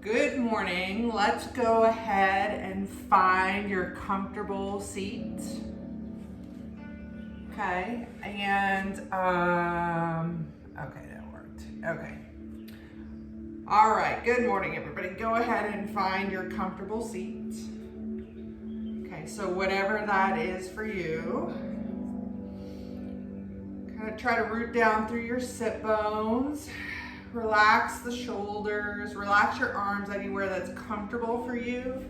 Good morning. Let's go ahead and find your comfortable seat. Okay, and okay, that worked. Okay. All right, good morning, everybody. Go ahead and find your comfortable seat. Okay, so whatever that is for you. Kind of try to root down through your sit bones. Relax the shoulders, relax your arms anywhere that's comfortable for you.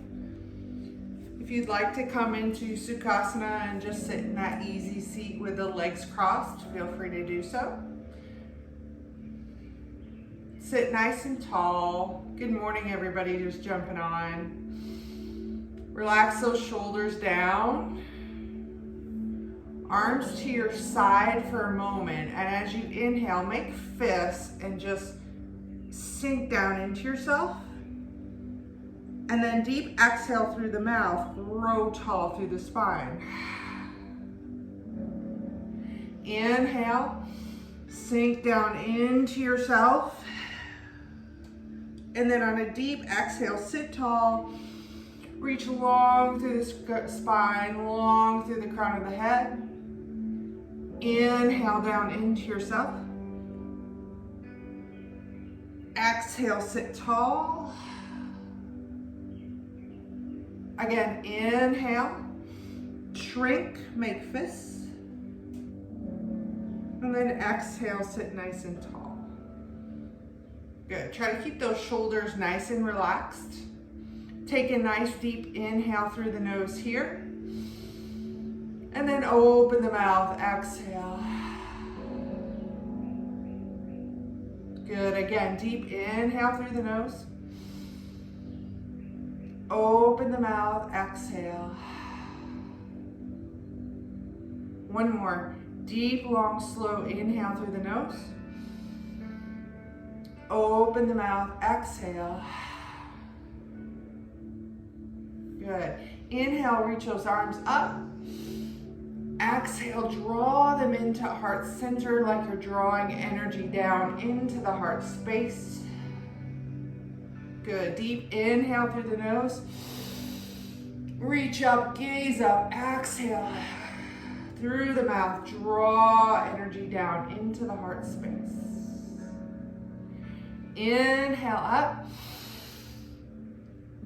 If you'd like to come into Sukhasana and just sit in that easy seat with the legs crossed, feel free to do so. Sit nice and tall. Good morning, everybody just jumping on. Relax those shoulders down. Arms to your side for a moment, and as you inhale, make fists and just sink down into yourself. And then deep exhale through the mouth, grow tall through the spine. Inhale, sink down into yourself. And then on a deep exhale, sit tall, reach long through the spine, long through the crown of the head. Inhale down into yourself. Exhale, sit tall. Again, inhale, shrink, make fists. And then exhale, sit nice and tall. Good, try to keep those shoulders nice and relaxed. Take a nice deep inhale through the nose here. And then open the mouth, exhale. Good, again, deep inhale through the nose. Open the mouth, exhale. One more, deep, long, slow inhale through the nose. Open the mouth, exhale. Good, inhale, reach those arms up. Exhale, draw them into heart center like you're drawing energy down into the heart space. Good, deep inhale through the nose. Reach up, gaze up, exhale. Through the mouth, draw energy down into the heart space. Inhale up.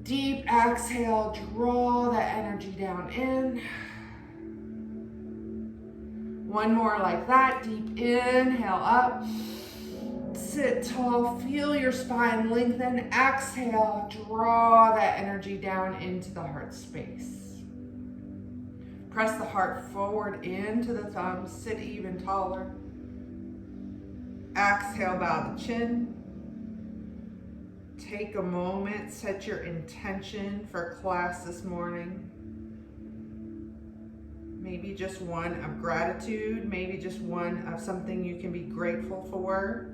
Deep exhale, draw that energy down in. One more like that, deep inhale up. Sit tall, feel your spine lengthen. Exhale, draw that energy down into the heart space. Press the heart forward into the thumbs, sit even taller. Exhale, bow the chin. Take a moment, set your intention for class this morning. Maybe just one of gratitude, maybe just one of something you can be grateful for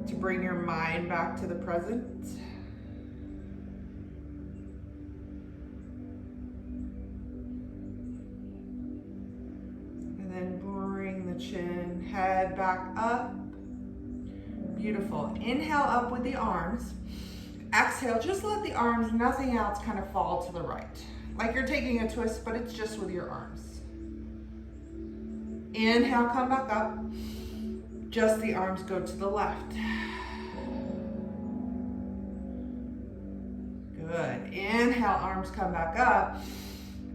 to bring your mind back to the present. And then bring the chin, head back up. Beautiful. Inhale up with the arms. Exhale, just let the arms, nothing else, kind of fall to the right. Like you're taking a twist, but it's just with your arms. Inhale, come back up. Just the arms go to the left. Good. Inhale, arms come back up.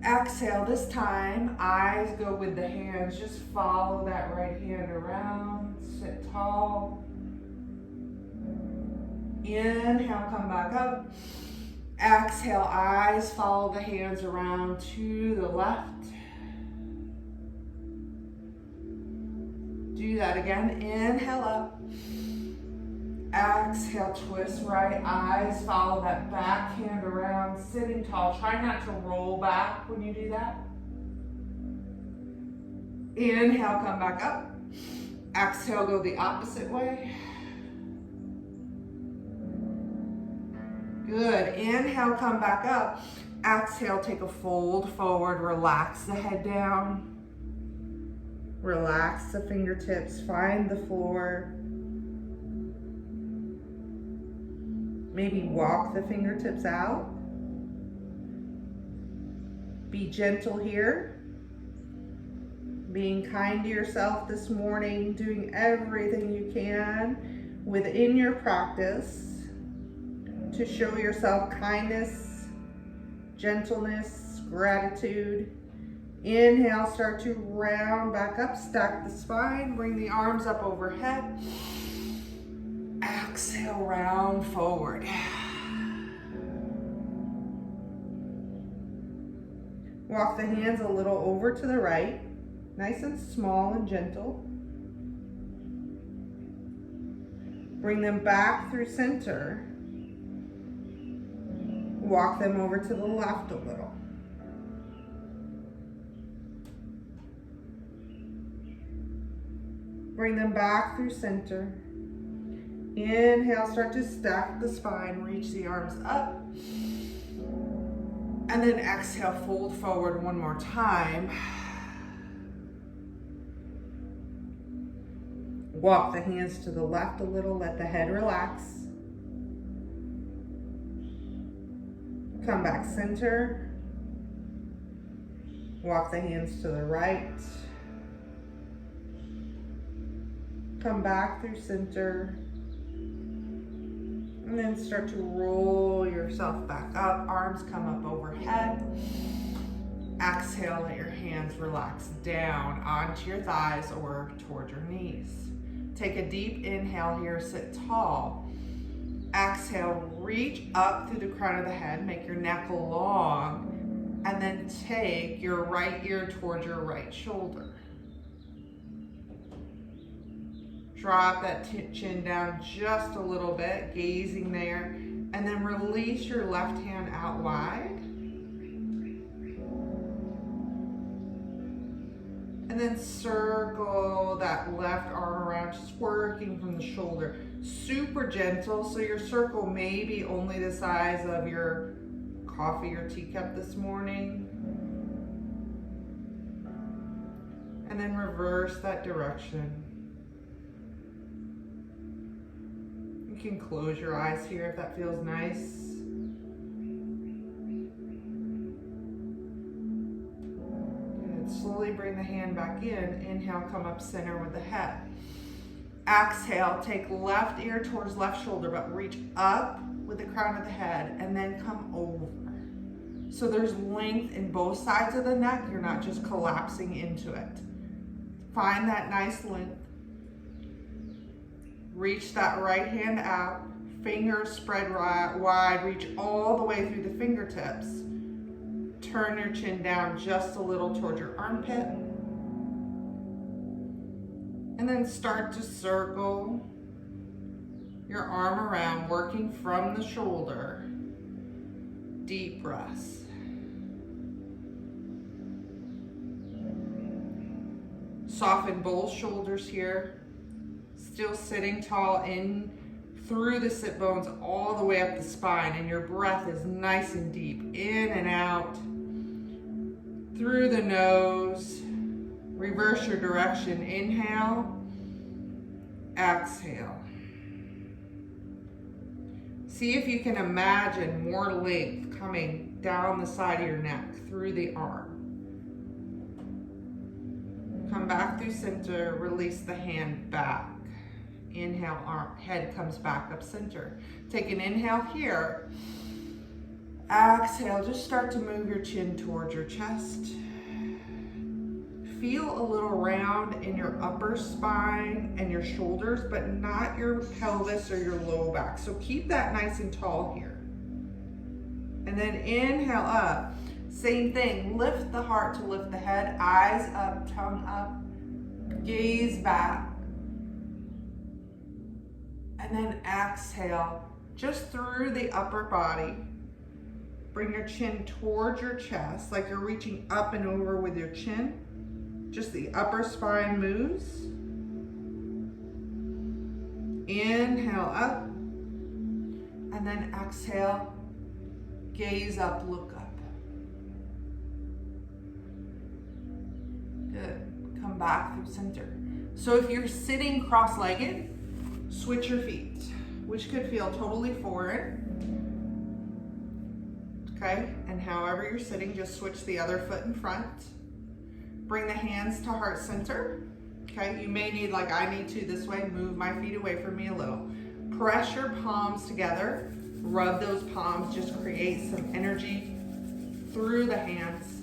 Exhale, this time, eyes go with the hands. Just follow that right hand around. Sit tall. Inhale, come back up. Exhale, eyes follow the hands around to the left. Do that again. Inhale up. Exhale, twist right. Eyes follow that back hand around, sitting tall. Try not to roll back when you do that. Inhale, come back up. Exhale, go the opposite way. Good. Inhale, come back up. Exhale, take a fold forward. Relax the head down. Relax the fingertips. Find the floor. Maybe walk the fingertips out. Be gentle here. Being kind to yourself this morning, doing everything you can within your practice to show yourself kindness, gentleness, gratitude. Inhale, start to round back up, stack the spine, bring the arms up overhead. Exhale, round forward. Walk the hands a little over to the right, nice and small and gentle. Bring them back through center. Walk them over to the left a little. Bring them back through center. Inhale, start to stack the spine, reach the arms up. And then exhale, fold forward one more time. Walk the hands to the left a little, let the head relax. Come back center. Walk the hands to the right. Come back through center. And then start to roll yourself back up. Arms come up overhead. Exhale, let your hands relax down onto your thighs or toward your knees. Take a deep inhale here, sit tall. Exhale, reach up through the crown of the head, make your neck long, and then take your right ear toward your right shoulder. Drop that chin down just a little bit, gazing there, and then release your left hand out wide. And then circle that left arm around, just working from the shoulder. Super gentle, so your circle may be only the size of your coffee or teacup this morning. And then reverse that direction. You can close your eyes here if that feels nice. Good. Slowly bring the hand back in. Inhale, come up center with the head. Exhale, take left ear towards left shoulder, but reach up with the crown of the head and then come over. So there's length in both sides of the neck. You're not just collapsing into it. Find that nice length. Reach that right hand out, fingers spread wide, reach all the way through the fingertips. Turn your chin down just a little toward your armpit. And then start to circle your arm around, working from the shoulder. Deep breaths. Soften both shoulders here. Still sitting tall in through the sit bones all the way up the spine, and your breath is nice and deep, in and out, through the nose. Reverse your direction. Inhale, exhale. See if you can imagine more length coming down the side of your neck, through the arm. Come back through center, release the hand back. Inhale, arm, head comes back up center. Take an inhale here. Exhale, just start to move your chin towards your chest. Feel a little round in your upper spine and your shoulders, but not your pelvis or your low back. So keep that nice and tall here. And then inhale up. Same thing, lift the heart to lift the head, eyes up, tongue up, gaze back. And then exhale, just through the upper body. Bring your chin towards your chest, like you're reaching up and over with your chin. Just the upper spine moves. Inhale up, and then exhale, gaze up, look up. Good, come back through center. So if you're sitting cross-legged, switch your feet. which could feel totally foreign. Okay, and however you're sitting, just switch the other foot in front. Bring the hands to heart center. Okay, you may need, like I need to this way, move my feet away from me a little. Press your palms together. Rub those palms, just create some energy through the hands.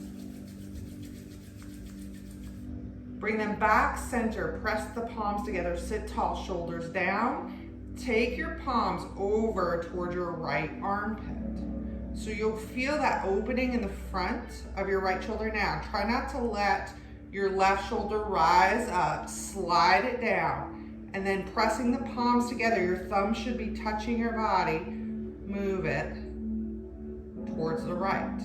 Bring them back center. Press the palms together. Sit tall, shoulders down. Take your palms over toward your right armpit. So you'll feel that opening in the front of your right shoulder now. Try not to let your left shoulder rise up. Slide it down. And then pressing the palms together, your thumbs should be touching your body. Move it towards the right.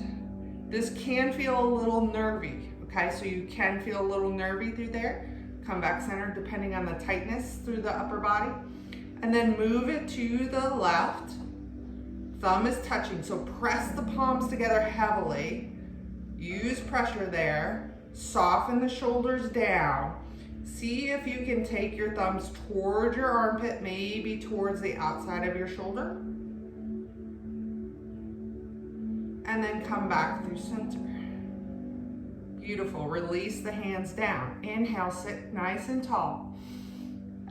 This can feel a little nervy, okay? So you can feel a little nervy through there. Come back center depending on the tightness through the upper body. And then move it to the left. Thumb is touching, so press the palms together heavily. Use pressure there. Soften the shoulders down. See if you can take your thumbs toward your armpit, maybe towards the outside of your shoulder. And then come back through center. Beautiful. Release the hands down. Inhale, sit nice and tall.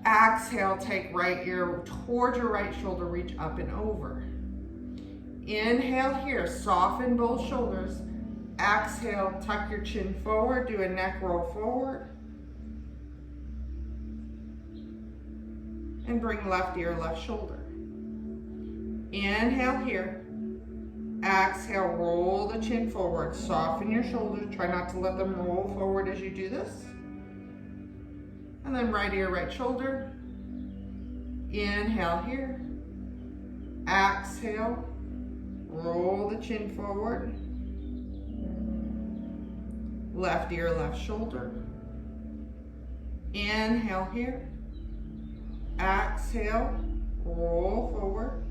Exhale, take right ear toward your right shoulder, reach up and over. Inhale here, soften both shoulders. Exhale, tuck your chin forward, do a neck roll forward. And bring left ear, left shoulder. Inhale here. Exhale, roll the chin forward. Soften your shoulders. Try not to let them roll forward as you do this. And then right ear, right shoulder. Inhale here. Exhale. Roll the chin forward. Left ear, left shoulder. Inhale here. Exhale. Roll forward.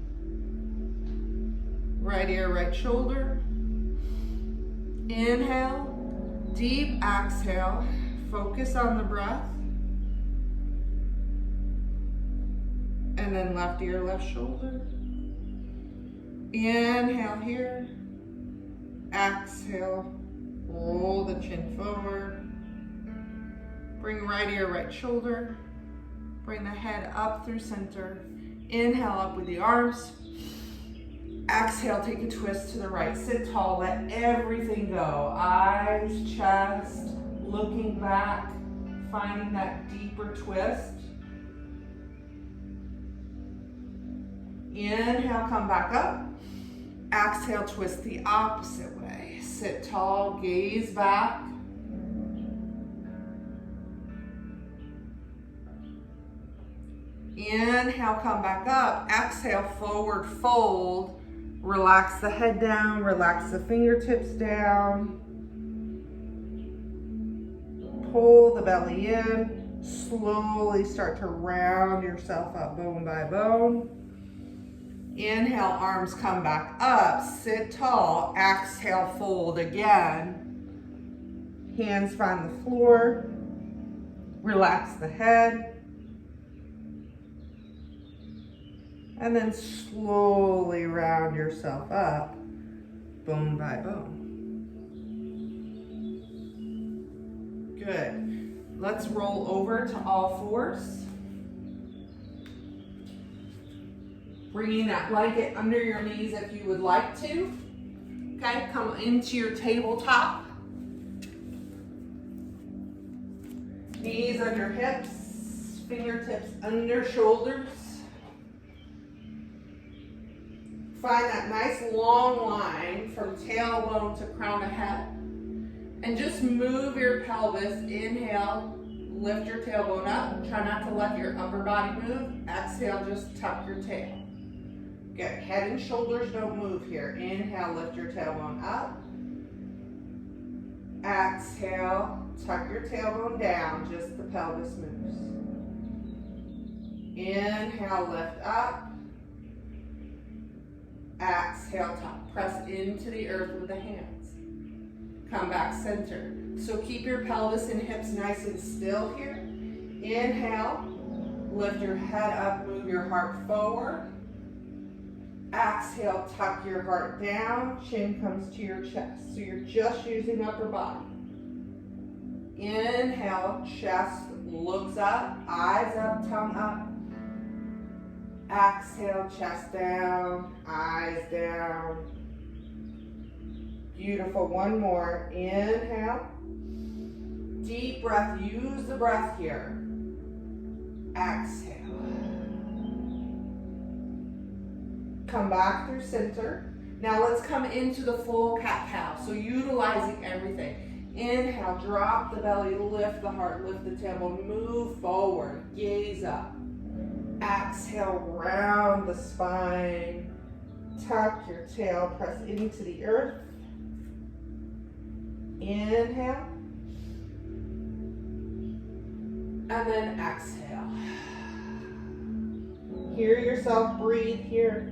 Right ear, right shoulder. Inhale. Deep exhale. Focus on the breath. And then left ear, left shoulder. Inhale here. Exhale. Roll the chin forward. Bring right ear, right shoulder. Bring the head up through center. Inhale up with the arms. Exhale, take a twist to the right. Sit tall, let everything go. Eyes, chest, looking back, finding that deeper twist. Inhale, come back up. Exhale, twist the opposite way. Sit tall, gaze back. Inhale, come back up. Exhale, forward fold. Relax the head down, relax the fingertips down. Pull the belly in. Slowly start to round yourself up bone by bone. Inhale, arms come back up, sit tall. Exhale, fold again. Hands find the floor. Relax the head. And then slowly round yourself up, bone by bone. Good. Let's roll over to all fours. Bringing that blanket under your knees if you would like to. Okay, come into your tabletop. Knees under hips, fingertips under shoulders. Find that nice long line from tailbone to crown of head. And just move your pelvis. Inhale, lift your tailbone up. Try not to let your upper body move. Exhale, just tuck your tail. Good. Head and shoulders don't move here. Inhale, lift your tailbone up. Exhale, tuck your tailbone down. Just the pelvis moves. Inhale, lift up. Exhale, top. Press into the earth with the hands. Come back center. So keep your pelvis and hips nice and still here. Inhale, lift your head up, move move your heart forward. Exhale, tuck your heart down, chin comes to your chest. So you're just using upper body. Inhale, chest looks up, eyes up, tongue up. Exhale, chest down, eyes down. Beautiful, one more. Inhale. Deep breath, use the breath here. Exhale. Come back through center. Now let's come into the full cat-cow. So utilizing everything. Inhale, drop the belly, lift the heart, lift the tailbone, move forward, gaze up. Exhale, round the spine. Tuck your tail, press into the earth. Inhale. And then exhale. Hear yourself breathe here.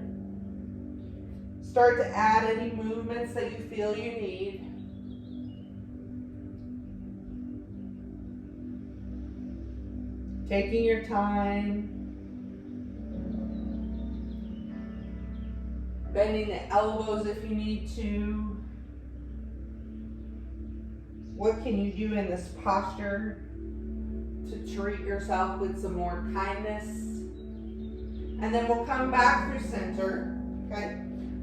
Start to add any movements that you feel you need. Taking your time. Bending the elbows if you need to. What can you do in this posture to treat yourself with some more kindness? And then we'll come back through center, okay?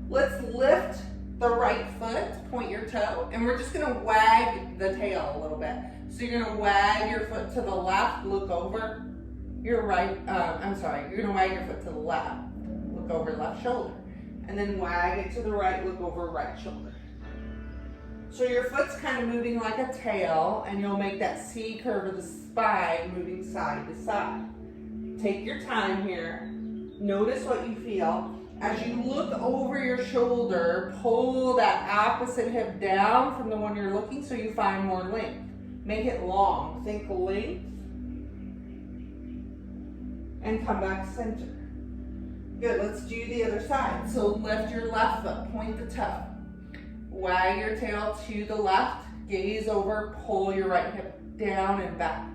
Let's lift the right foot, point your toe, and we're just gonna wag the tail a little bit. So you're gonna wag your foot to the left, look over your right, you're gonna wag your foot to the left, look over left shoulder. And then wag it to the right, look over right shoulder. So your foot's kind of moving like a tail, and you'll make that C curve of the spine moving side to side. Take your time here. Notice what you feel. As you look over your shoulder, pull that opposite hip down from the one you're looking so you find more length. Make it long. Think length. And come back center. Good, let's do the other side. So lift your left foot, point the toe. Wag your tail to the left, gaze over, pull your right hip down and back.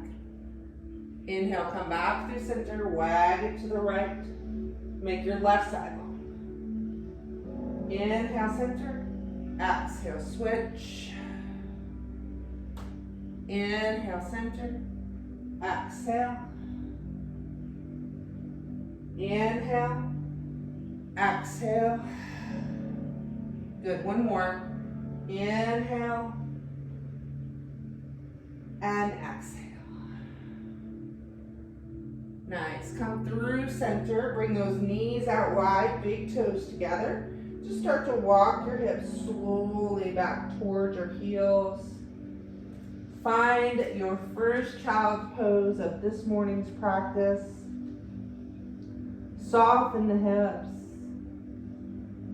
Inhale, come back through center, wag it to the right. Make your left side long. Inhale, center. Exhale, switch. Inhale, center. Exhale. Inhale. Exhale. Good, one more. Inhale. And exhale. Nice, come through center, bring those knees out wide, big toes together. Just start to walk your hips slowly back towards your heels. Find your first child pose of this morning's practice. Soften the hips.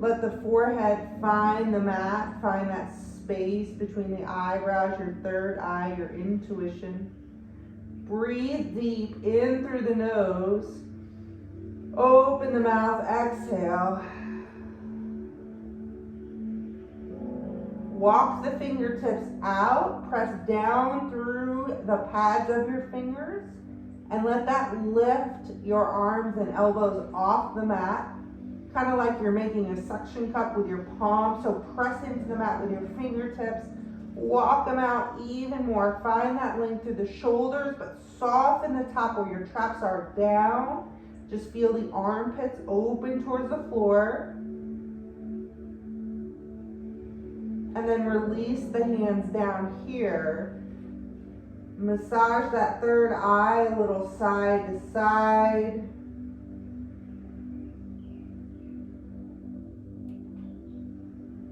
Let the forehead find the mat, find that space between the eyebrows, your third eye, your intuition. Breathe deep in through the nose. Open the mouth, exhale. Walk the fingertips out, press down through the pads of your fingers, and let that lift your arms and elbows off the mat, kind of like you're making a suction cup with your palms. So press into the mat with your fingertips, walk them out even more. Find that length through the shoulders, but soften the top where your traps are down. Just feel the armpits open towards the floor. And then release the hands down here. Massage that third eye a little side to side.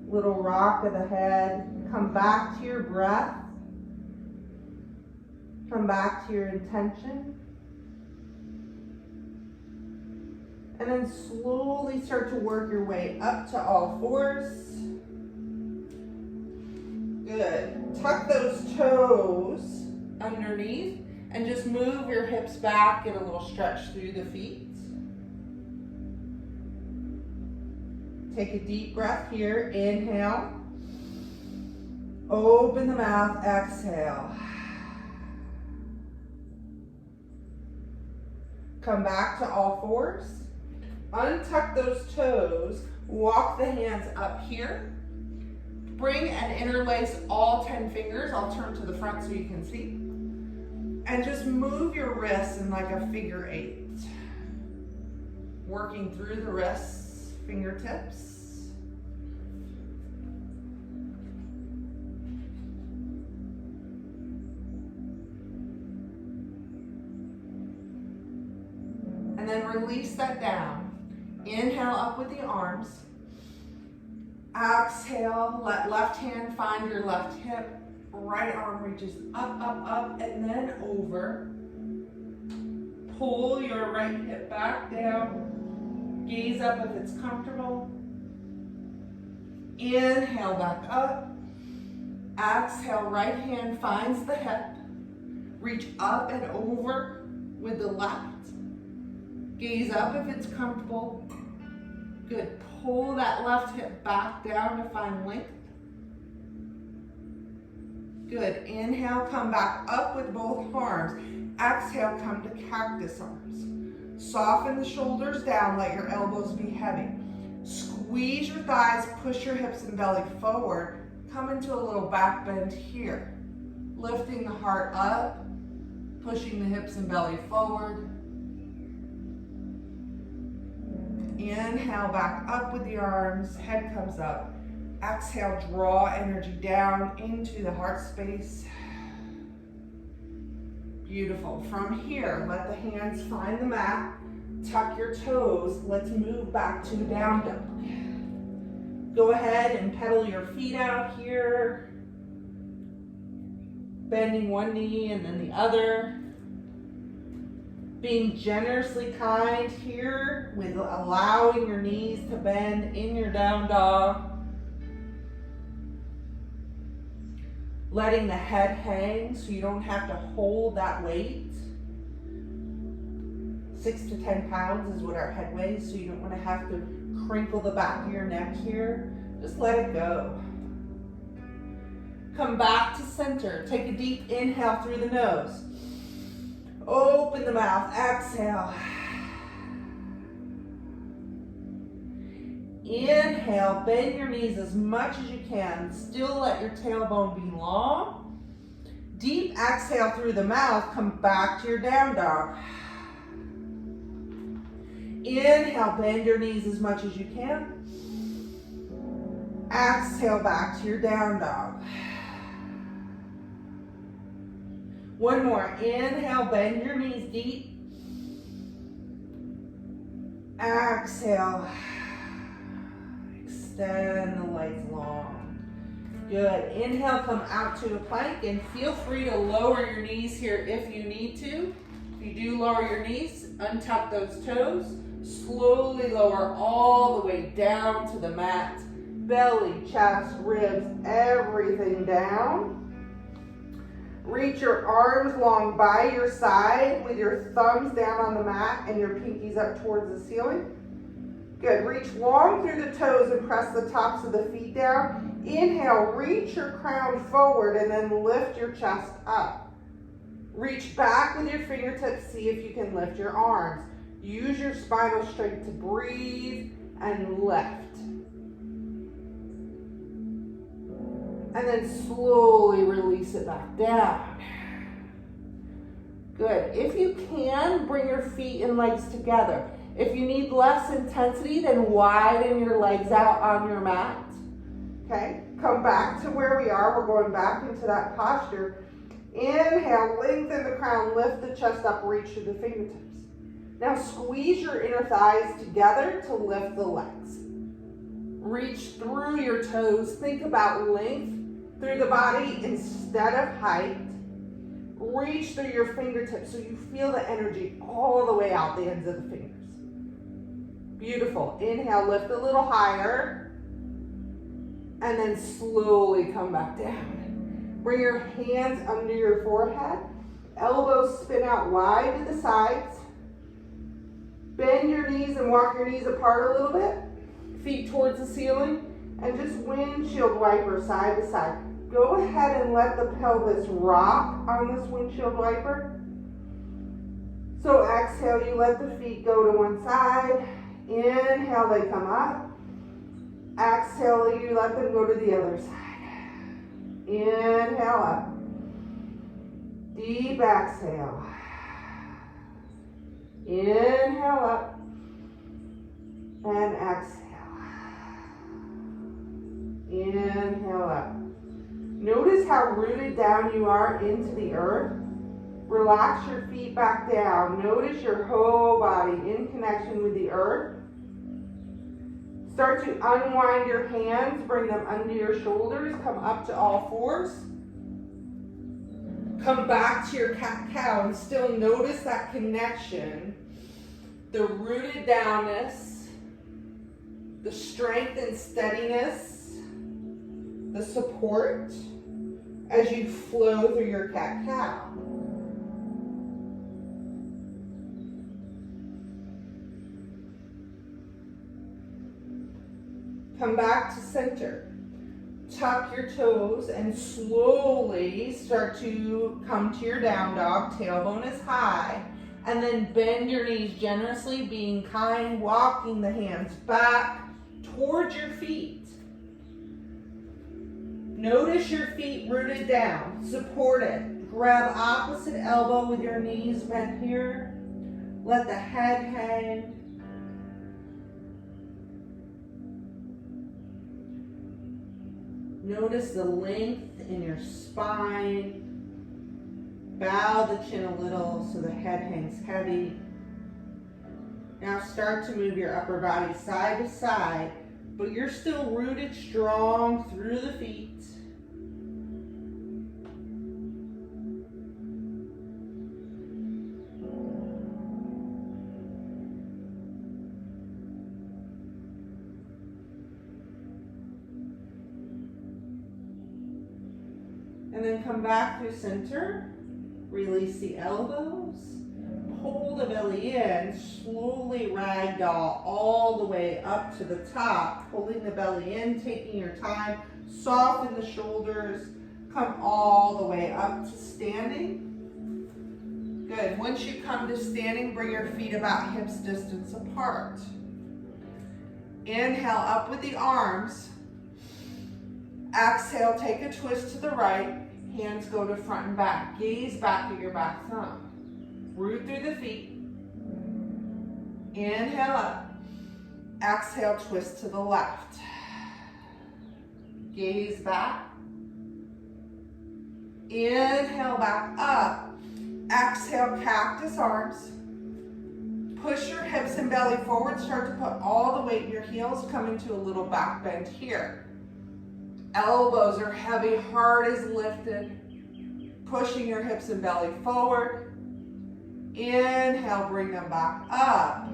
Little rock of the head. Come back to your breath. Come back to your intention. And then slowly start to work your way up to all fours. Good. Tuck those toes underneath and just move your hips back. Get a little stretch through the feet. Take a deep breath here. Inhale. Open the mouth. Exhale. Come back to all fours. Untuck those toes. Walk the hands up here. Bring and interlace all 10 fingers. I'll turn to the front so you can see. And just move your wrists in like a figure 8. Working through the wrists, fingertips. And then release that down. Inhale up with the arms. Exhale, let left hand find your left hip. Right arm reaches up, up, up, and then over. Pull your right hip back down. Gaze up if it's comfortable. Inhale back up. Exhale, right hand finds the hip. Reach up and over with the left. Gaze up if it's comfortable. Good. Pull that left hip back down to find length. Good. Inhale, come back up with both arms. Exhale, come to cactus arms. Soften the shoulders down, let your elbows be heavy. Squeeze your thighs, push your hips and belly forward. Come into a little back bend here. Lifting the heart up, pushing the hips and belly forward. Inhale, back up with the arms, head comes up. Exhale, draw energy down into the heart space. Beautiful. From here, let the hands find the mat. Tuck your toes. Let's move back to down dog. Go ahead and pedal your feet out here. Bending one knee and then the other. Being generously kind here with allowing your knees to bend in your down dog. Letting the head hang so you don't have to hold that weight. 6 to 10 pounds is what our head weighs, so you don't want to have to crinkle the back of your neck here. Just let it go. Come back to center. Take a deep inhale through the nose. Open the mouth, exhale. Inhale, bend your knees as much as you can. Still let your tailbone be long. Deep exhale through the mouth, come back to your down dog. Inhale, bend your knees as much as you can. Exhale, back to your down dog. One more. Inhale, bend your knees deep. Exhale. Extend the legs long. Good. Inhale, come out to a plank and feel free to lower your knees here if you need to. If you do lower your knees, untuck those toes. Slowly lower all the way down to the mat. Belly, chest, ribs, everything down. Reach your arms long by your side with your thumbs down on the mat and your pinkies up towards the ceiling. Good. Reach long through the toes and press the tops of the feet down. Inhale, reach your crown forward and then lift your chest up. Reach back with your fingertips. See if you can lift your arms. Use your spinal strength to breathe and lift. And then slowly release it back down. Good. If you can, bring your feet and legs together. If you need less intensity, then widen your legs out on your mat. Okay, come back to where we are. We're going back into that posture. Inhale, lengthen the crown, lift the chest up, reach through the fingertips. Now squeeze your inner thighs together to lift the legs. Reach through your toes. Think about length through the body instead of height. Reach through your fingertips so you feel the energy all the way out the ends of the fingers. Beautiful. Inhale, lift a little higher. And then slowly come back down. Bring your hands under your forehead. Elbows spin out wide to the sides. Bend your knees and walk your knees apart a little bit. Feet towards the ceiling. And just windshield wiper side to side. Go ahead and let the pelvis rock on this windshield wiper. So So exhale, you let the feet go to one side. Inhale, they come up. Exhale, you let them go to the other side. Inhale up. Deep exhale. Inhale up. And exhale. Inhale up. Notice how rooted down you are into the earth. Relax your feet back down. Notice your whole body in connection with the earth. Start to unwind your hands, bring them under your shoulders, come up to all fours. Come back to your cat-cow and still notice that connection, the rooted downness, the strength and steadiness, the support as you flow through your cat-cow. Come back to center. Tuck your toes and slowly start to come to your down dog. Tailbone is high. And then bend your knees generously, being kind, walking the hands back towards your feet. Notice your feet rooted down. Support it. Grab opposite elbow with your knees bent here. Let the head hang. Notice the length in your spine. Bow the chin a little so the head hangs heavy. Now start to move your upper body side to side, but you're still rooted strong through the feet. And then come back through center. Release the elbows. Pull the belly in. Slowly ragdoll all the way up to the top. Pulling the belly in, taking your time. Soften the shoulders. Come all the way up to standing. Good. Once you come to standing, bring your feet about hips distance apart. Inhale up with the arms. Exhale, take a twist to the right. Hands go to front and back. Gaze back at your back thumb. Root through the feet. Inhale up. Exhale, twist to the left. Gaze back. Inhale back up. Exhale, cactus arms. Push your hips and belly forward. Start to put all the weight in your heels. Come into a little back bend here. Elbows are heavy, heart is lifted. Pushing your hips and belly forward. Inhale, bring them back up.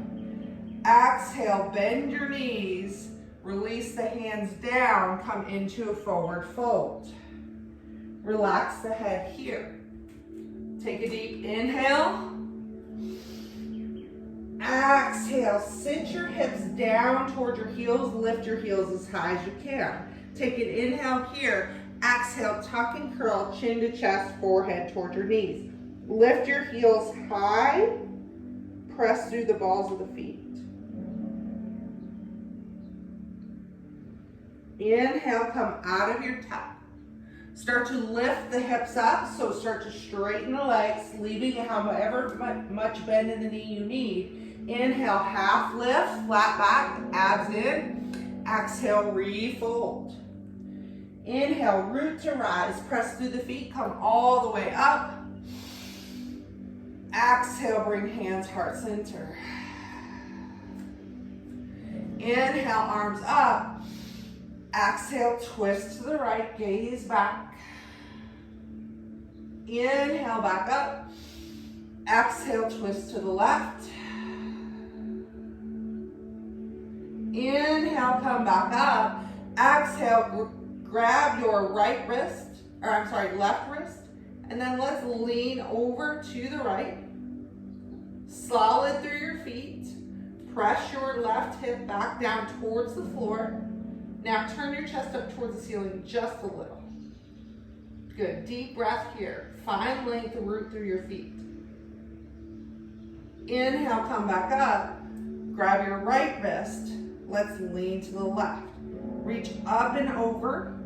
Exhale, bend your knees. Release the hands down, come into a forward fold. Relax the head here. Take a deep inhale. Exhale, cinch your hips down towards your heels. Lift your heels as high as you can. Take an inhale here. Exhale, tuck and curl, chin to chest, forehead toward your knees. Lift your heels high. Press through the balls of the feet. Inhale, come out of your tuck. Start to lift the hips up, so start to straighten the legs, leaving however much bend in the knee you need. Inhale, half lift, flat back, abs in. Exhale, refold. Inhale, root to rise, press through the feet, come all the way up. Exhale, bring hands, heart center. Inhale, arms up. Exhale, twist to the right, gaze back. Inhale, back up. Exhale, twist to the left. Inhale, come back up. Exhale, grab your left wrist, and then let's lean over to the right. Solid through your feet. Press your left hip back down towards the floor. Now turn your chest up towards the ceiling just a little. Good, deep breath here. Find length and root through your feet. Inhale, come back up. Grab your right wrist. Let's lean to the left. Reach up and over.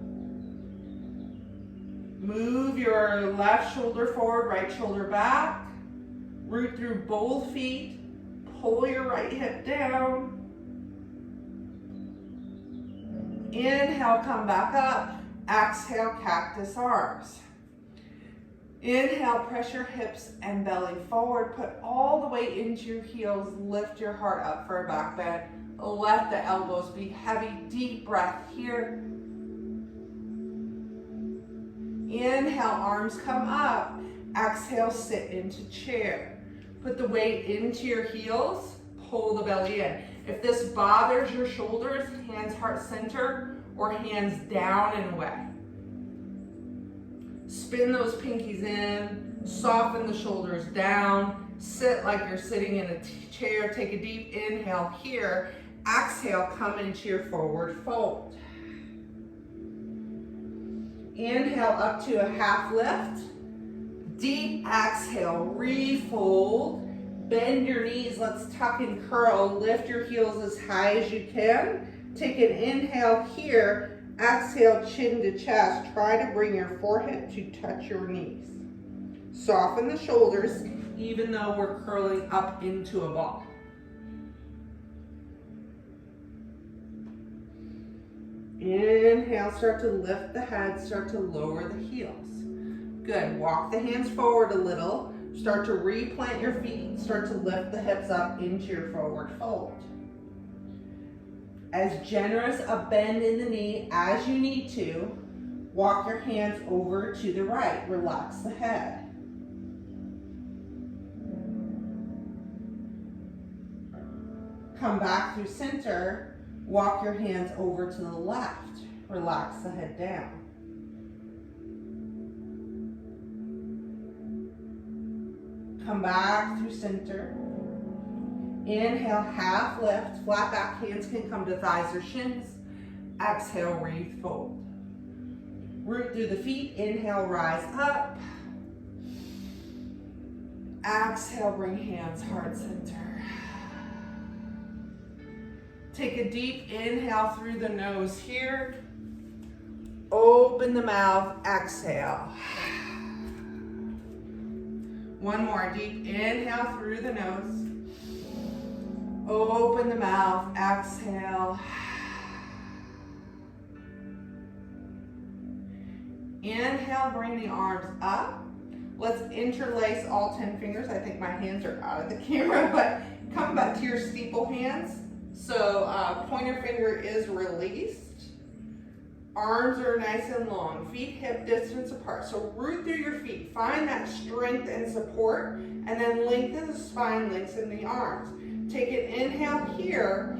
Move your left shoulder forward, right shoulder back. Root through both feet. Pull your right hip down. Inhale, come back up. Exhale, cactus arms. Inhale, press your hips and belly forward. Put all the weight into your heels. Lift your heart up for a back bend. Let the elbows be heavy. Deep breath here. Inhale, arms come up. Exhale, sit into chair. Put the weight into your heels. Pull the belly in. If this bothers your shoulders, hands heart center or hands down and away. Spin those pinkies in, soften the shoulders down, sit like you're sitting in a chair. Take a deep inhale here. Exhale, come into your forward fold. Inhale up to a half lift. Deep exhale, refold. Bend your knees, let's tuck and curl. Lift your heels as high as you can. Take an inhale here. Exhale, chin to chest. Try to bring your forehead to touch your knees. Soften the shoulders, even though we're curling up into a ball. Inhale, start to lift the head, start to lower the heels. Good, walk the hands forward a little. Start to replant your feet. Start to lift the hips up into your forward fold. As generous a bend in the knee as you need to. Walk your hands over to the right. Relax the head. Come back through center. Walk your hands over to the left. Relax the head down. Come back through center. Inhale, half lift. Flat back, hands can come to thighs or shins. Exhale, refold. Root through the feet. Inhale, rise up. Exhale, bring hands heart center. Take a deep inhale through the nose here. Open the mouth, exhale. One more, deep inhale through the nose. Open the mouth, exhale. Inhale, bring the arms up. Let's interlace all 10 fingers. I think my hands are out of the camera, but come back to your steeple hands. So pointer finger is released. Arms are nice and long. Feet hip distance apart. So root through your feet. Find that strength and support. And then lengthen the spine, lengthen the arms. Take an inhale here.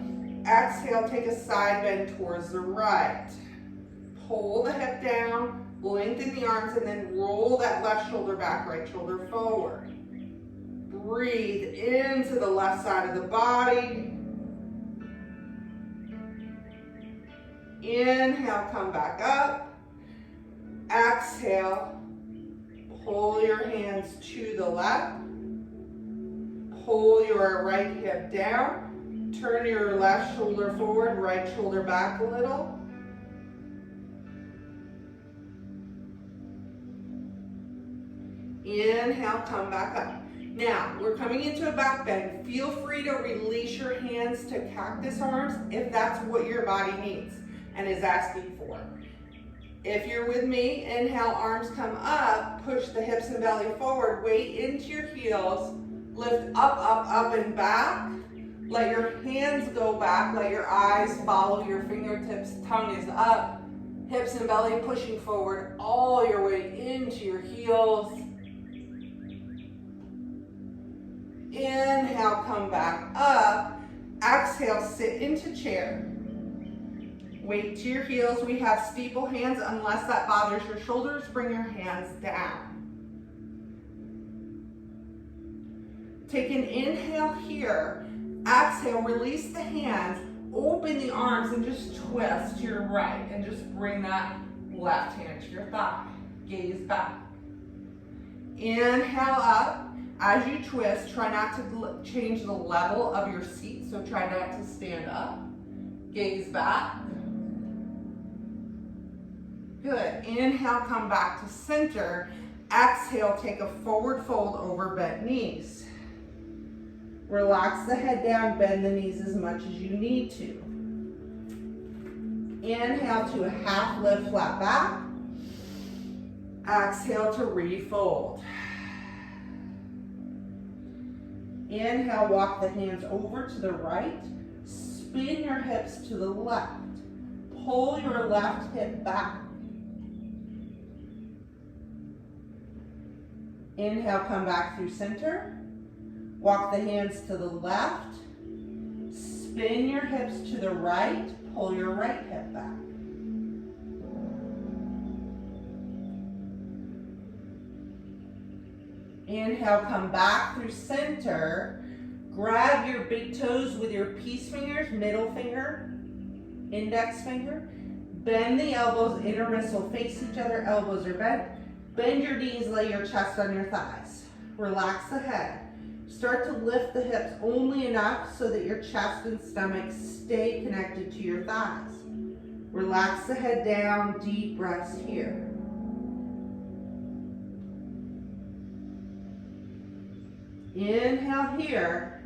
Exhale, take a side bend towards the right. Pull the hip down. Lengthen the arms and then roll that left shoulder back, right shoulder forward. Breathe into the left side of the body. Inhale, come back up. Exhale, pull your hands to the left. Pull your right hip down. Turn your left shoulder forward, right shoulder back a little. Inhale, come back up. Now, we're coming into a back bend. Feel free to release your hands to cactus arms if that's what your body needs and is asking for. If you're with me, inhale, arms come up, push the hips and belly forward, weight into your heels, lift up, up, up and back. Let your hands go back, let your eyes follow your fingertips, tongue is up, hips and belly pushing forward, all your weight into your heels. Inhale, come back up. Exhale, sit into chair. Weight to your heels. We have steeple hands. Unless that bothers your shoulders, bring your hands down. Take an inhale here. Exhale, release the hands. Open the arms and just twist to your right. And just bring that left hand to your thigh. Gaze back. Inhale up. As you twist, try not to change the level of your seat, so try not to stand up. Gaze back. Good. Inhale, come back to center. Exhale, take a forward fold over bent knees. Relax the head down, bend the knees as much as you need to. Inhale to a half lift, flat back. Exhale to refold. Inhale, walk the hands over to the right. Spin your hips to the left. Pull your left hip back. Inhale, come back through center. Walk the hands to the left. Spin your hips to the right. Pull your right hip back. Inhale, come back through center. Grab your big toes with your peace fingers, middle finger, index finger. Bend the elbows, intermissal, face each other, elbows are bent. Bend your knees, lay your chest on your thighs. Relax the head. Start to lift the hips only enough so that your chest and stomach stay connected to your thighs. Relax the head down, deep breaths here. Inhale here.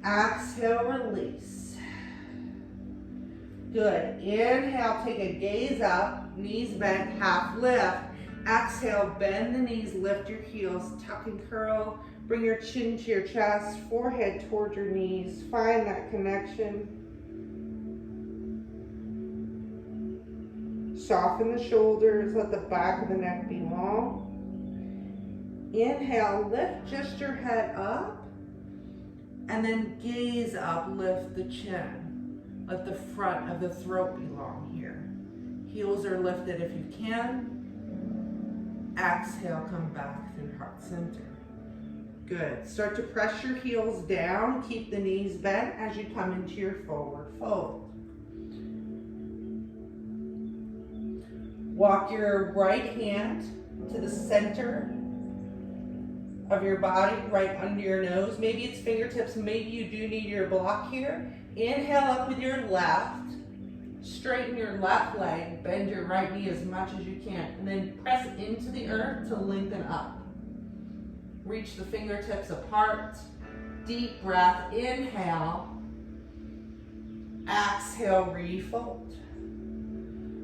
Exhale, release. Good. Inhale, take a gaze up, knees bent, half lift. Exhale, bend the knees, lift your heels, tuck and curl. Bring your chin to your chest, forehead towards your knees. Find that connection. Soften the shoulders, let the back of the neck be long. Inhale, lift just your head up, and then gaze up, lift the chin. Let the front of the throat be long here. Heels are lifted if you can. Exhale, come back through heart center. Good. Start to press your heels down. Keep the knees bent as you come into your forward fold. Walk your right hand to the center of your body, right under your nose. Maybe it's fingertips, maybe you do need your block here. Inhale up with your left. Straighten your left leg, bend your right knee as much as you can, and then press into the earth to lengthen up. Reach the fingertips apart. Deep breath, inhale. Exhale, refold.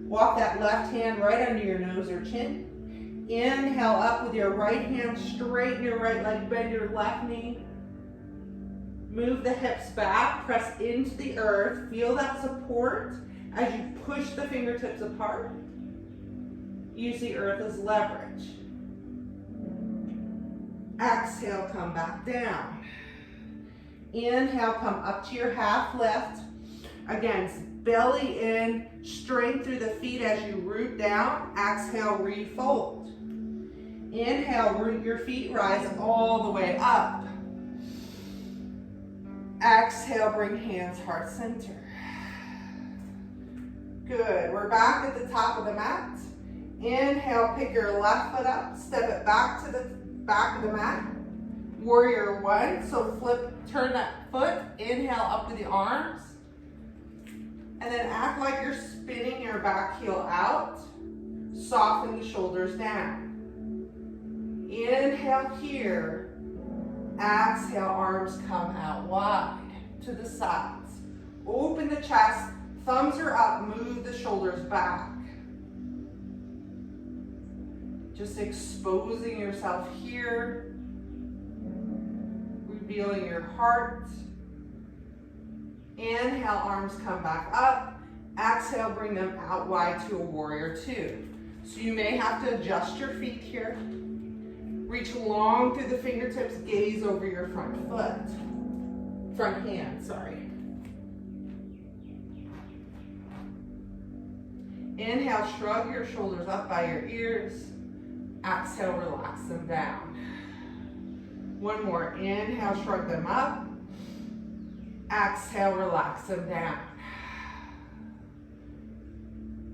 Walk that left hand right under your nose or chin. Inhale up with your right hand, straighten your right leg, bend your left knee. Move the hips back, press into the earth. Feel that support as you push the fingertips apart. Use the earth as leverage. Exhale, come back down. Inhale, come up to your half lift. Again, belly in, strength through the feet as you root down. Exhale, refold. Inhale, root your feet, rise all the way up. Exhale, bring hands heart center. Good, we're back at the top of the mat. Inhale, pick your left foot up, step it back to the back of the mat. Warrior one, so turn that foot, inhale up to the arms. And then act like you're spinning your back heel out. Soften the shoulders down. Inhale here. Exhale, arms come out wide to the sides. Open the chest, thumbs are up, move the shoulders back. Just exposing yourself here. Revealing your heart. Inhale, arms come back up. Exhale, bring them out wide to a warrior two. So you may have to adjust your feet here. Reach long through the fingertips, gaze over your front hand, sorry. Inhale, shrug your shoulders up by your ears. Exhale, relax them down. One more, inhale, shrug them up. Exhale, relax them down.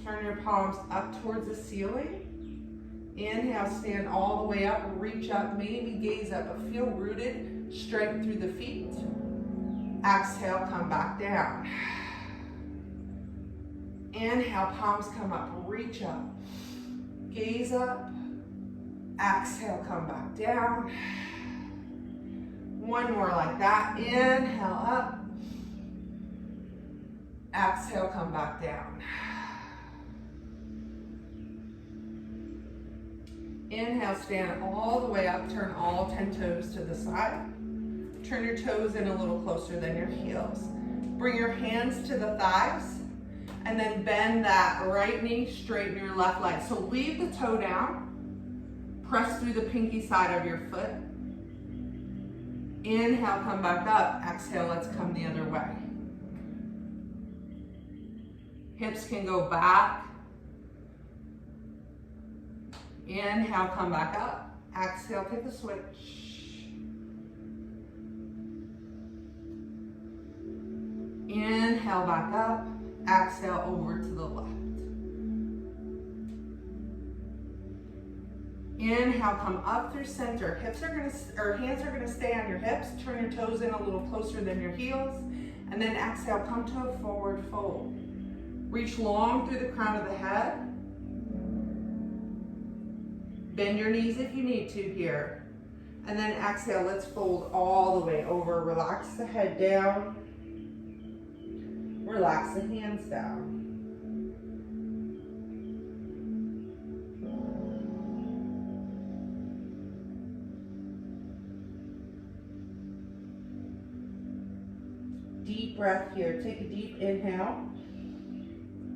Turn your palms up towards the ceiling. Inhale, stand all the way up, reach up, maybe gaze up, but feel rooted, strength through the feet. Exhale, come back down. Inhale, palms come up, reach up, gaze up. Exhale, come back down. One more like that. Inhale up. Exhale, come back down. Inhale, stand all the way up, turn all 10 toes to the side. Turn your toes in a little closer than your heels. Bring your hands to the thighs, and then bend that right knee, straighten your left leg. So leave the toe down, press through the pinky side of your foot. Inhale, come back up. Exhale, let's come the other way. Hips can go back. Inhale, come back up. Exhale, take the switch. Inhale, back up. Exhale, over to the left. Inhale, come up through center. Hands are gonna stay on your hips. Turn your toes in a little closer than your heels. And then exhale, come to a forward fold. Reach long through the crown of the head. Bend your knees if you need to here. And then exhale, let's fold all the way over. Relax the head down. Relax the hands down. Deep breath here. Take a deep inhale.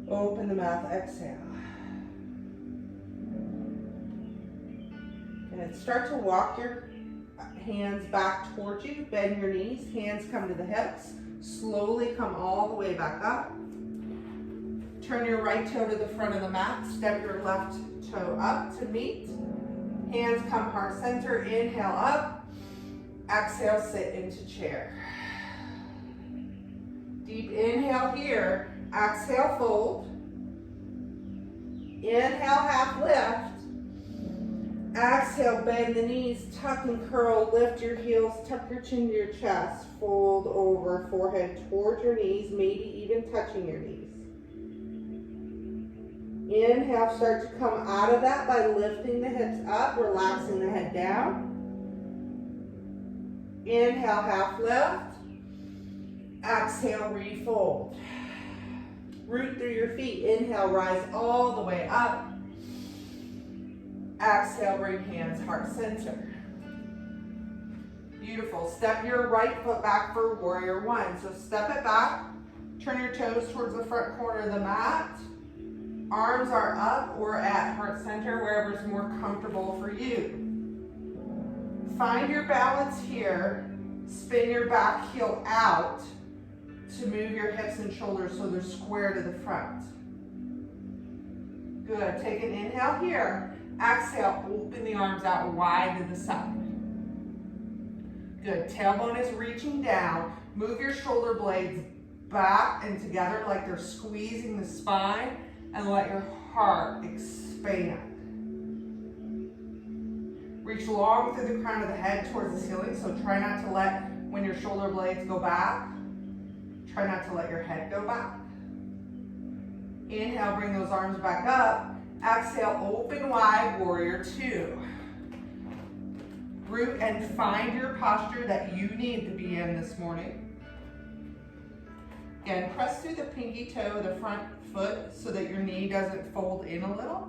Open the mouth, exhale. And start to walk your hands back towards you. Bend your knees, hands come to the hips. Slowly come all the way back up. Turn your right toe to the front of the mat. Step your left toe up to meet. Hands come heart center. Inhale up. Exhale, sit into chair. Deep inhale here. Exhale, fold. Inhale, half lift. Exhale, bend the knees, tuck and curl, lift your heels, tuck your chin to your chest, fold over, forehead towards your knees, maybe even touching your knees. Inhale, start to come out of that by lifting the hips up, relaxing the head down. Inhale, half lift. Exhale, refold. Root through your feet. Inhale, rise all the way up. Exhale, bring hands heart center. Beautiful. Step your right foot back for warrior one. So step it back. Turn your toes towards the front corner of the mat. Arms are up or at heart center, wherever's more comfortable for you. Find your balance here. Spin your back heel out to move your hips and shoulders so they're square to the front. Good. Take an inhale here. Exhale, open the arms out wide to the side. Good. Tailbone is reaching down. Move your shoulder blades back and together like they're squeezing the spine, and let your heart expand. Reach long through the crown of the head towards the ceiling, so try not to let, when your shoulder blades go back, try not to let your head go back. Inhale, bring those arms back up. Exhale, open wide, warrior two. Root and find your posture that you need to be in this morning. Again, press through the pinky toe, the front foot, so that your knee doesn't fold in a little.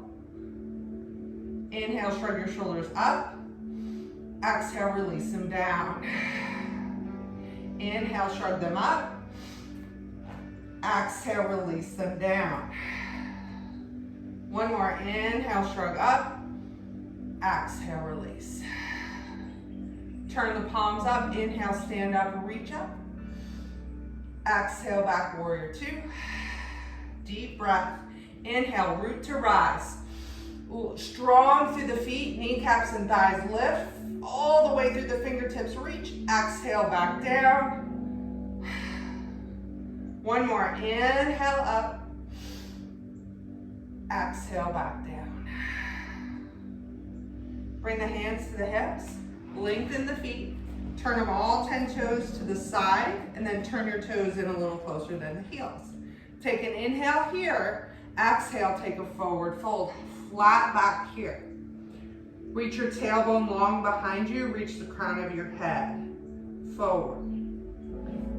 Inhale, shrug your shoulders up. Exhale, release them down. Inhale, shrug them up. Exhale, release them down. One more. Inhale, shrug up. Exhale, release. Turn the palms up. Inhale, stand up, reach up. Exhale, back warrior two. Deep breath. Inhale, root to rise. Ooh, strong through the feet, kneecaps and thighs lift. All the way through the fingertips, reach. Exhale, back down. One more. Inhale, up. Exhale, back down. Bring the hands to the hips, lengthen the feet, turn them all 10 toes to the side, and then turn your toes in a little closer than the heels. Take an inhale here, exhale, take a forward fold, flat back here. Reach your tailbone long behind you, reach the crown of your head, forward.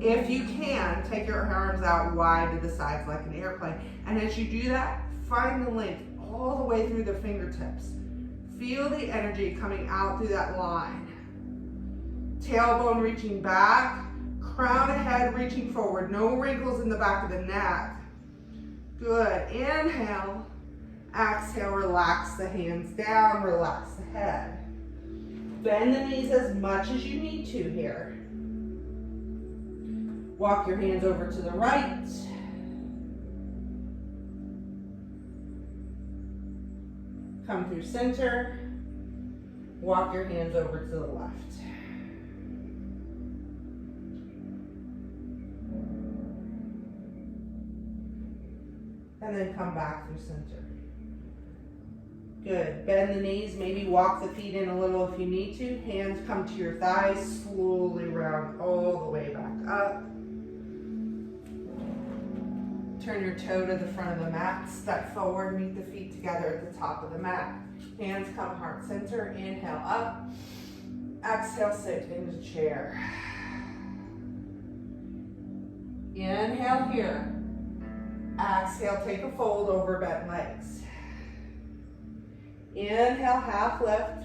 If you can, take your arms out wide to the sides like an airplane. And as you do that, find the length all the way through the fingertips. Feel the energy coming out through that line. Tailbone reaching back, crown of head reaching forward. No wrinkles in the back of the neck. Good. Inhale. Exhale, relax the hands down, relax the head. Bend the knees as much as you need to here. Walk your hands over to the right. Come through center. Walk your hands over to the left. And then come back through center. Good. Bend the knees, maybe walk the feet in a little if you need to. Hands come to your thighs, slowly round all the way back up. Turn your toe to the front of the mat, step forward, meet the feet together at the top of the mat. Hands come heart center, inhale up. Exhale, sit into chair. Inhale here. Exhale, take a fold over bent legs. Inhale, half lift.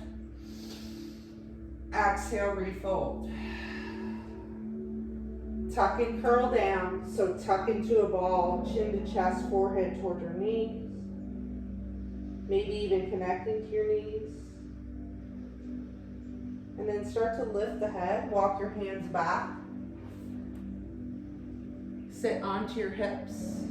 Exhale, refold. Tuck and curl down, so tuck into a ball, chin to chest, forehead toward your knees. Maybe even connecting to your knees. And then start to lift the head, walk your hands back. Sit onto your hips.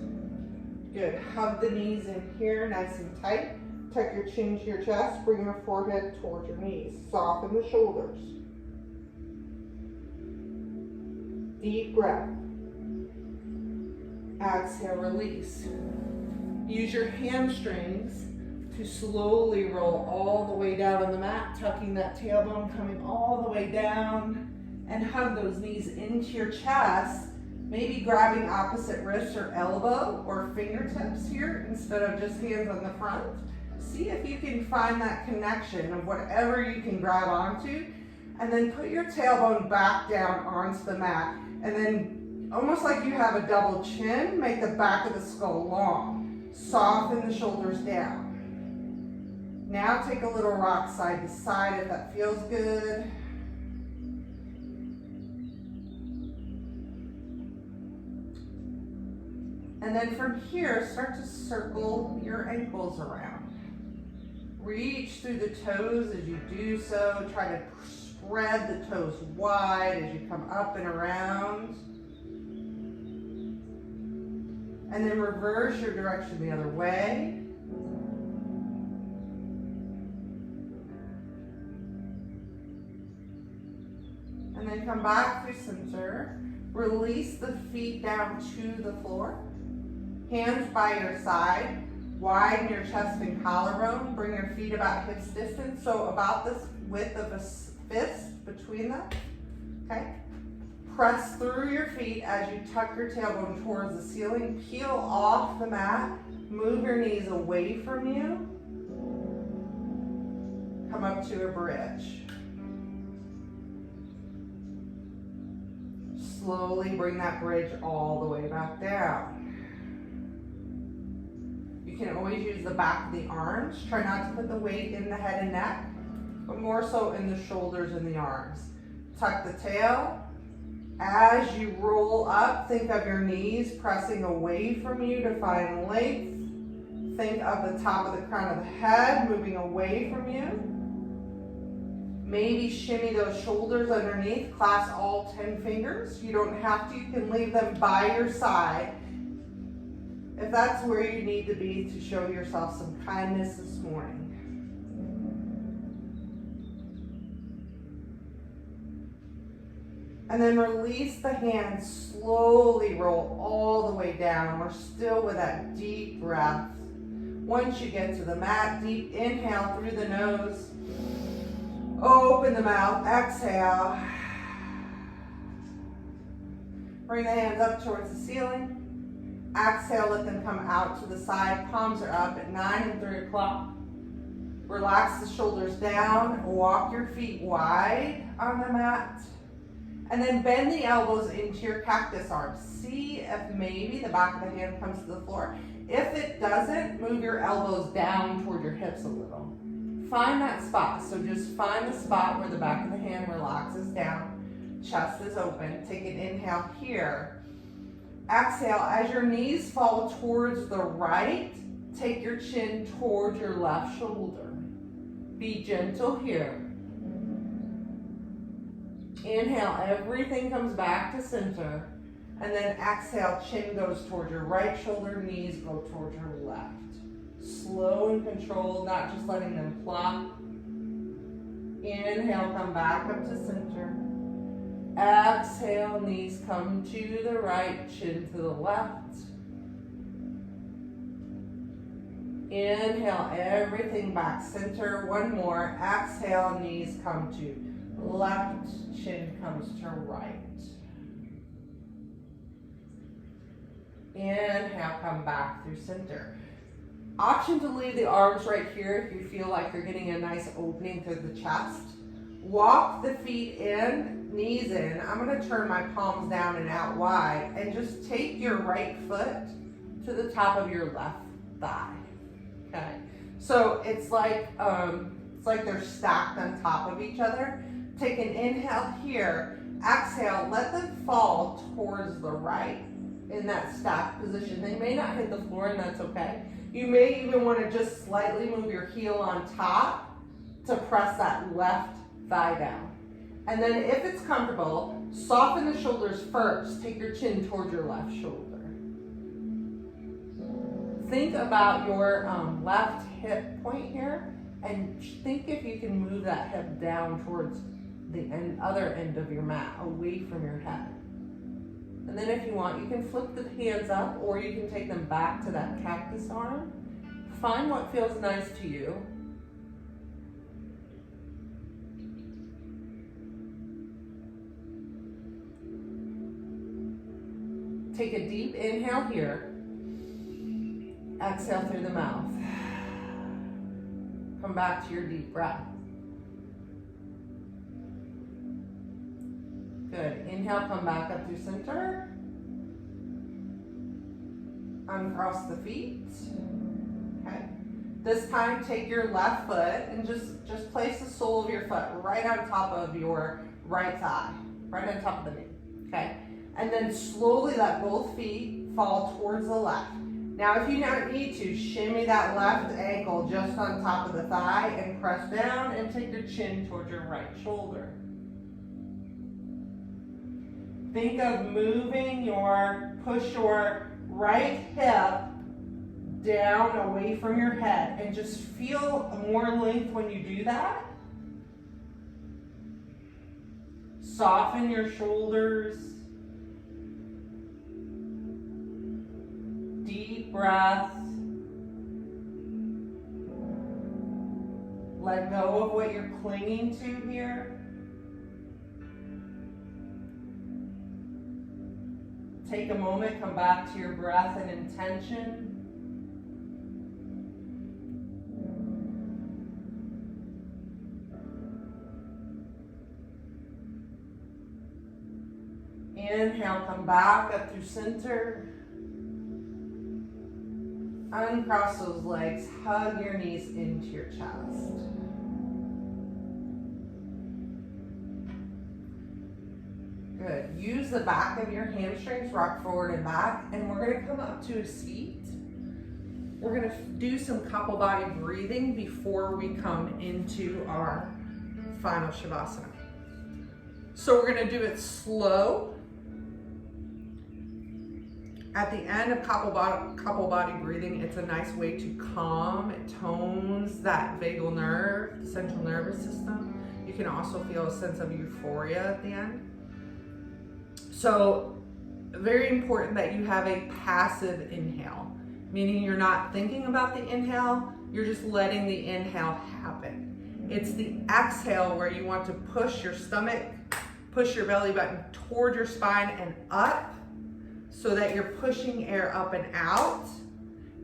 Good, hug the knees in here, nice and tight. Tuck your chin to your chest, bring your forehead towards your knees. Soften the shoulders. Deep breath. Exhale, release. Use your hamstrings to slowly roll all the way down on the mat, tucking that tailbone, coming all the way down, and hug those knees into your chest. Maybe grabbing opposite wrist or elbow or fingertips here instead of just hands on the front. See if you can find that connection of whatever you can grab onto, and then put your tailbone back down onto the mat, and then almost like you have a double chin, make the back of the skull long. Soften the shoulders down. Now take a little rock side to side if that feels good. And then from here, start to circle your ankles around. Reach through the toes as you do so. Try to spread the toes wide as you come up and around. And then reverse your direction the other way. And then come back through center. Release the feet down to the floor. Hands by your side. Widen your chest and collarbone. Bring your feet about hips distance, so about this width of a fist between them. Okay? Press through your feet as you tuck your tailbone towards the ceiling. Peel off the mat. Move your knees away from you. Come up to a bridge. Slowly bring that bridge all the way back down. You can always use the back of the arms. Try not to put the weight in the head and neck, but more so in the shoulders and the arms. Tuck the tail. As you roll up, think of your knees pressing away from you to find length. Think of the top of the crown of the head moving away from you. Maybe shimmy those shoulders underneath. Clasp all 10 fingers. You don't have to. You can leave them by your side if that's where you need to be to show yourself some kindness this morning. And then release the hands, slowly roll all the way down. We're still with that deep breath. Once you get to the mat, deep inhale through the nose. Open the mouth, exhale. Bring the hands up towards the ceiling. Exhale, let them come out to the side. Palms are up at 9 and 3 o'clock. Relax the shoulders down. Walk your feet wide on the mat. And then bend the elbows into your cactus arms. See if maybe the back of the hand comes to the floor. If it doesn't, move your elbows down toward your hips a little. Find that spot. So just find the spot where the back of the hand relaxes down. Chest is open. Take an inhale here. Exhale, as your knees fall towards the right, take your chin towards your left shoulder. Be gentle here. Inhale, everything comes back to center. And then exhale, chin goes towards your right shoulder, knees go towards your left. Slow and controlled, not just letting them plop. Inhale, come back up to center. Exhale, knees come to the right, chin to the left. Inhale, everything back center. One more. Exhale, knees come to left, chin comes to right. Inhale, come back through center. Option to leave the arms right here if you feel like you're getting a nice opening through the chest. Walk the feet in, knees in. I'm going to turn my palms down and out wide and just take your right foot to the top of your left thigh. Okay, so it's like they're stacked on top of each other. Take an inhale here. Exhale, let them fall towards the right in that stacked position. They may not hit the floor, and that's okay. You may even want to just slightly move your heel on top to press that left thigh down. And then if it's comfortable, soften the shoulders first. Take your chin towards your left shoulder. Think about your left hip point here, and think if you can move that hip down towards the other end of your mat, away from your head. And then if you want, you can flip the hands up, or you can take them back to that cactus arm. Find what feels nice to you. Take a deep inhale here. Exhale through the mouth. Come back to your deep breath. Good. Inhale, come back up through center. Uncross the feet. Okay. This time, take your left foot and just place the sole of your foot right on top of your right thigh, right on top of the knee. Okay. And then slowly let both feet fall towards the left. Now, if you don't need to, shimmy that left ankle just on top of the thigh and press down and take your chin towards your right shoulder. Think of push your right hip down away from your head and just feel more length when you do that. Soften your shoulders. Deep breath. Let go of what you're clinging to here. Take a moment, come back to your breath and intention. Inhale, come back up through center. Uncross those legs, hug your knees into your chest. Good. Use the back of your hamstrings, rock forward and back, and we're going to come up to a seat. We're going to do some couple body breathing before we come into our final Savasana. So we're going to do it slow. At the end of couple body breathing, it's a nice way to calm. It tones that vagal nerve, the central nervous system. You can also feel a sense of euphoria at the end. So, very important that you have a passive inhale, meaning you're not thinking about the inhale, you're just letting the inhale happen. It's the exhale where you want to push your stomach, push your belly button toward your spine and up, so that you're pushing air up and out,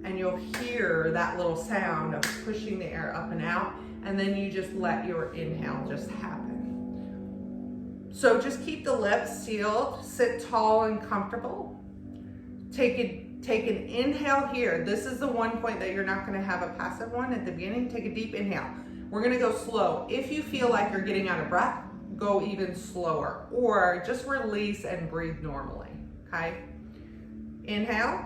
and you'll hear that little sound of pushing the air up and out, and then you just let your inhale just happen. So just keep the lips sealed, sit tall and comfortable. Take an inhale here. This is the one point that you're not gonna have a passive one at the beginning. Take a deep inhale. We're gonna go slow. If you feel like you're getting out of breath, go even slower, or just release and breathe normally, okay? Inhale.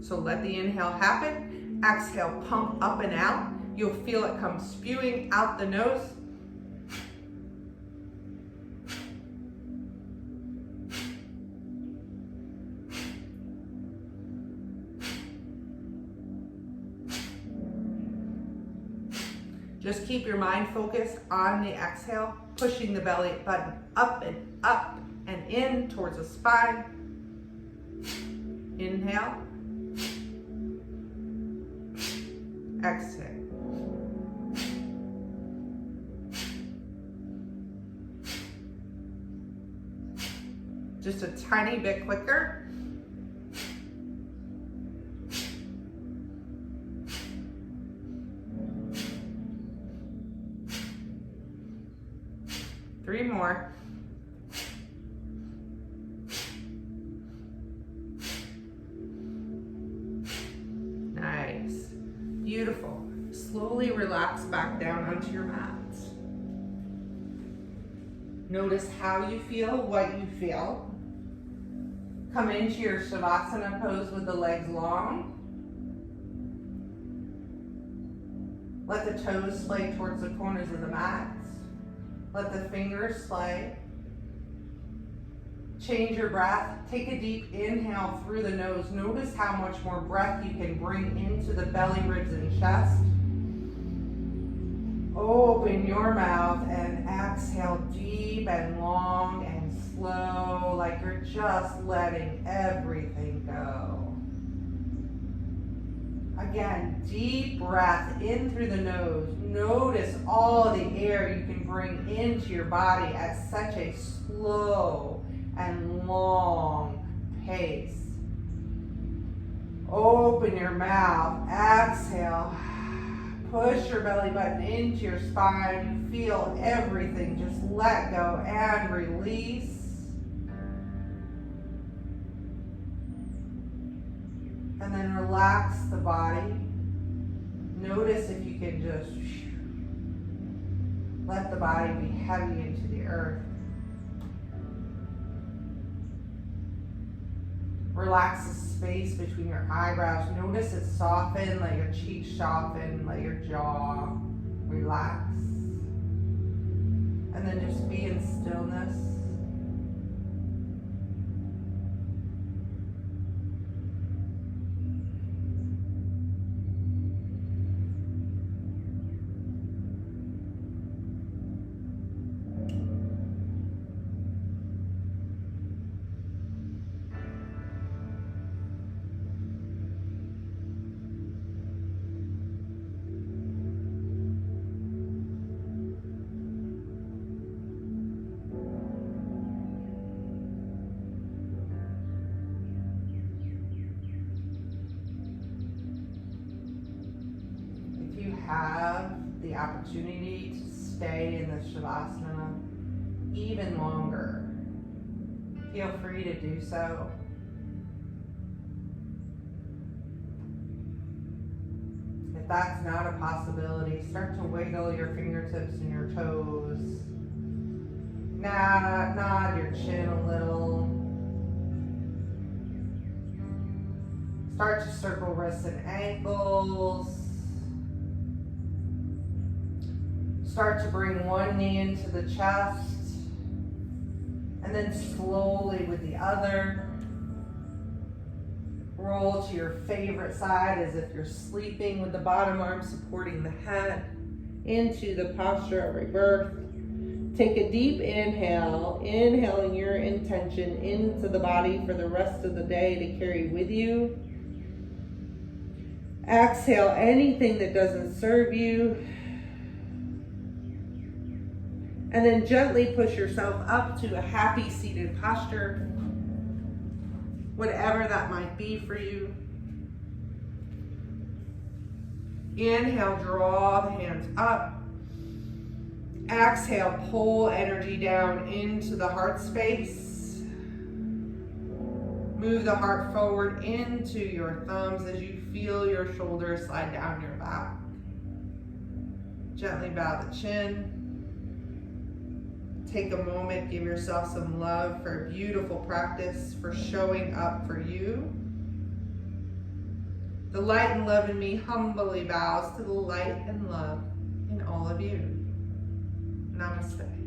So let the inhale happen. Exhale, pump up and out. You'll feel it come spewing out the nose. Just keep your mind focused on the exhale, pushing the belly button up and in towards the spine. Inhale. Exhale. Just a tiny bit quicker. Three more. Nice. Beautiful. Slowly relax back down onto your mat. Notice how you feel, what you feel. Come into your Savasana pose with the legs long. Let the toes sway towards the corners of the mat. Let the fingers slay. Change your breath. Take a deep inhale through the nose. Notice how much more breath you can bring into the belly, ribs, and chest. Open your mouth and exhale deep and long and slow, like you're just letting everything go. Again, deep breath in through the nose. Notice all the air you can bring into your body at such a slow and long pace. Open your mouth, exhale. Push your belly button into your spine. You feel everything. Just let go and release. And then relax the body. Notice if you can just let the body be heavy into the earth. Relax the space between your eyebrows. Notice it soften, let your cheeks soften, let your jaw relax. And then just be in stillness. Have the opportunity to stay in the Savasana even longer, feel free to do so. If that's not a possibility, start to wiggle your fingertips and your toes. Nod your chin a little. Start to circle wrists and ankles. Start to bring one knee into the chest, and then slowly with the other, roll to your favorite side as if you're sleeping with the bottom arm supporting the head into the posture of rebirth. Take a deep inhale, inhaling your intention into the body for the rest of the day to carry with you. Exhale anything that doesn't serve you. And then gently push yourself up to a happy seated posture, whatever that might be for you. Inhale, draw the hands up. Exhale, pull energy down into the heart space. Move the heart forward into your thumbs as you feel your shoulders slide down your back. Gently bow the chin. Take a moment, give yourself some love for a beautiful practice, for showing up for you. The light and love in me humbly bows to the light and love in all of you. Namaste.